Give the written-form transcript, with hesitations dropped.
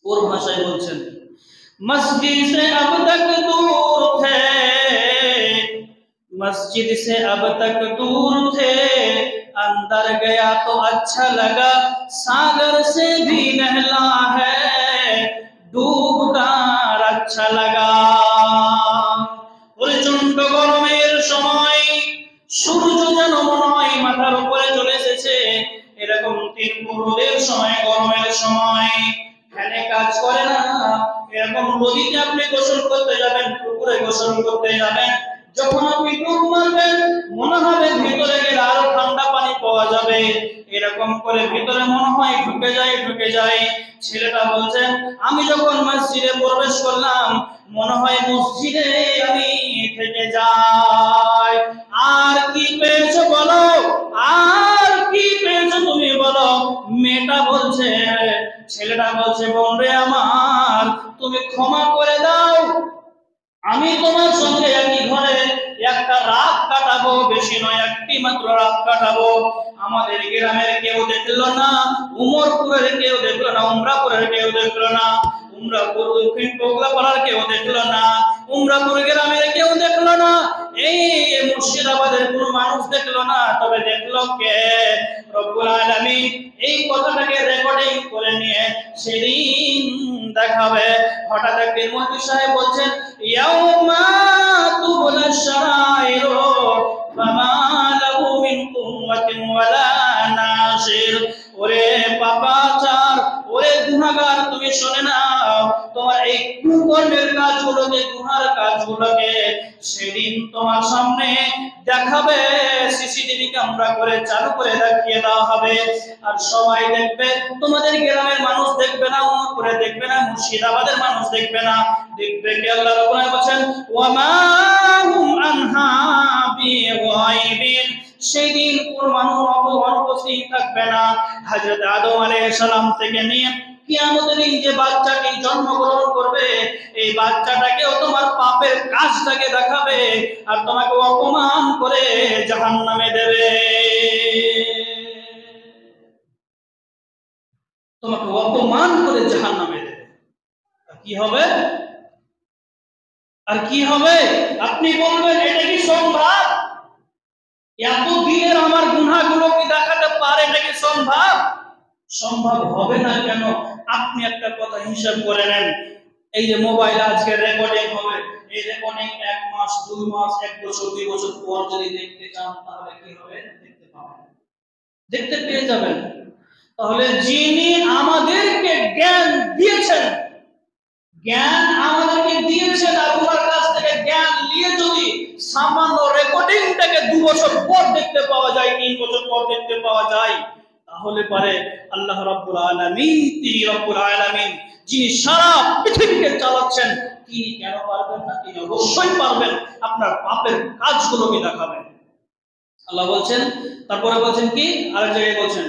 ওর ভাষায় বলছেন, मस्जिद से अब तक दूर थे, मस्जिद से अब तक दूर थे, अंदर गया तो अच्छा लगा, सागर से भी नहला है, डूबकर अच्छा लगा। প্রচন্ড গরমের সময় সূর্য যেন মনে হয় মাথার উপরে চলে এসেছে, এরকম তিন প্রহরের সময়, গরমের সময় ফ্যানে কাজ করে না। এরকম নদীতে আপনি গোসল করতে যাবেন, পুকুরে গোসল করতে যাবেন, যখন আপনি ডুব মারবেন মনে হবে ভিতরে গেলে আরো ঠান্ডা পানি পাওয়া যাবে, এরকম করে ভিতরে মনে হয় ঢুকে যায়। ছেলেটা বলছেন, আমি যখন মসজিদে প্রবেশ করলাম মনে হয় মসজিদে আমি থেকে যাই। আর কি পেয়েছো বলো, আর কি পেয়েছো তুমি বলো? মেয়েটা বলছে, ছেলেটা বলছে, বোন রে আমার, তুমি ক্ষমা করে দাও, আমি তোমার সঙ্গে একই ঘরে একটা রাত কাটাবো, বেশি নয়, একটি মাত্র রাত কাটাবো। আমাদের গ্রামের কেউ দেখলো না, উমরপুরের কেউ দেখলো না, উমরাপুরের কেউ দেখলো না, উমরাপুর দক্ষিণ পোগলাপাড়ার কেউ দেখলো না, উমরাপুর গ্রামের কেউ দেখলো না, এই মুর্শিদাবাদের কোনো মানুষ দেখলো না। তবে দেখলো কে? রব্বুল আলামিন এই কথাটাকে রেকর্ডিং করে নিয়ে সেদিন দেখাবে। হঠাৎ একদিন মৌলভী সাহেব বলছেন, ইয়াউমা তুবলা শারাইরু ফামা লাহু মিন কুওয়াতিন ওয়ালা নাসির। ওরে পাপাচার, ওরে গুনাহগার, তুমি শুনে নাও, তোমার এই কুকর্মের কাজগুলোকে, গুনার কাজগুলোকে সেদিন তোমার সামনে দেখাবে, সিসিটিভি ক্যামেরা করে চালু করে দেখিয়ে দেওয়া হবে। আর সবাই দেখবে, তোমাদের গ্রামের মানুষ দেখবে না, উমরপুরে দেখবে না, মুর্শিদাবাদের মানুষ দেখবে না, দেখবে কি? আল্লাহ রাব্বুল আলামিন বলেন, ওয়া মা হুম আনহা বিগায়বিন। সেদিন কোন মানুষ অনুপস্থিত থাকবে না। হযরত আদম আলাইহিস সালাম থেকে নিয়ে কিয়ামতের দিন যে বাচ্চাটি জন্মগ্রহণ করবে, এই বাচ্চাটাকেও তোমার পাপের কাজটাকে দেখাবে আর তোমাকে অপমান করে জাহান্নামে দেবে, তোমাকে অপমান করে জাহান্নামে দেবে। কি হবে? আর কি হবে? আপনি বলবেন এটা কি সম্ভব? এত দিনের আমার গুনাহগুলো কি দেখাতে পারে? এটা কি সম্ভব? সম্ভব হবে না কেন? আপনি একটা কথা হিসাব করে নেন, এই যে মোবাইল আজকে রেকর্ডিং হবে, এই রেকর্ডিং 1 মাস 2 মাস 1 বছর 2 বছর পর যদি দেখতে চান তাহলে কি হবে? দেখতে পাবেন, দেখতে পেয়ে যাবেন। তাহলে যিনি আমাদেরকে জ্ঞান দিয়েছেন, জ্ঞান আমাদেরকে দিয়েছেন, আর ওনার কাছ থেকে জ্ঞান নিয়ে যদি সামান্য রেকর্ডিংটাকে 2 বছর পর দেখতে পাওয়া যায়, 3 বছর পর দেখতে পাওয়া যায়, তাহলে পারে আল্লাহ রাব্বুল আলামিন, তিনি রাব্বুল আলামিন যিনি সারা পৃথিবীকে চালাচ্ছেন, তিনি কেন পারবেন না? তিনি অবশ্যই পারবেন। আপনার পাপের কাজগুলোকে দেখাবেন। আল্লাহ বলছেন, তারপরে বলছেন কি? আরেক জায়গায় বলছেন,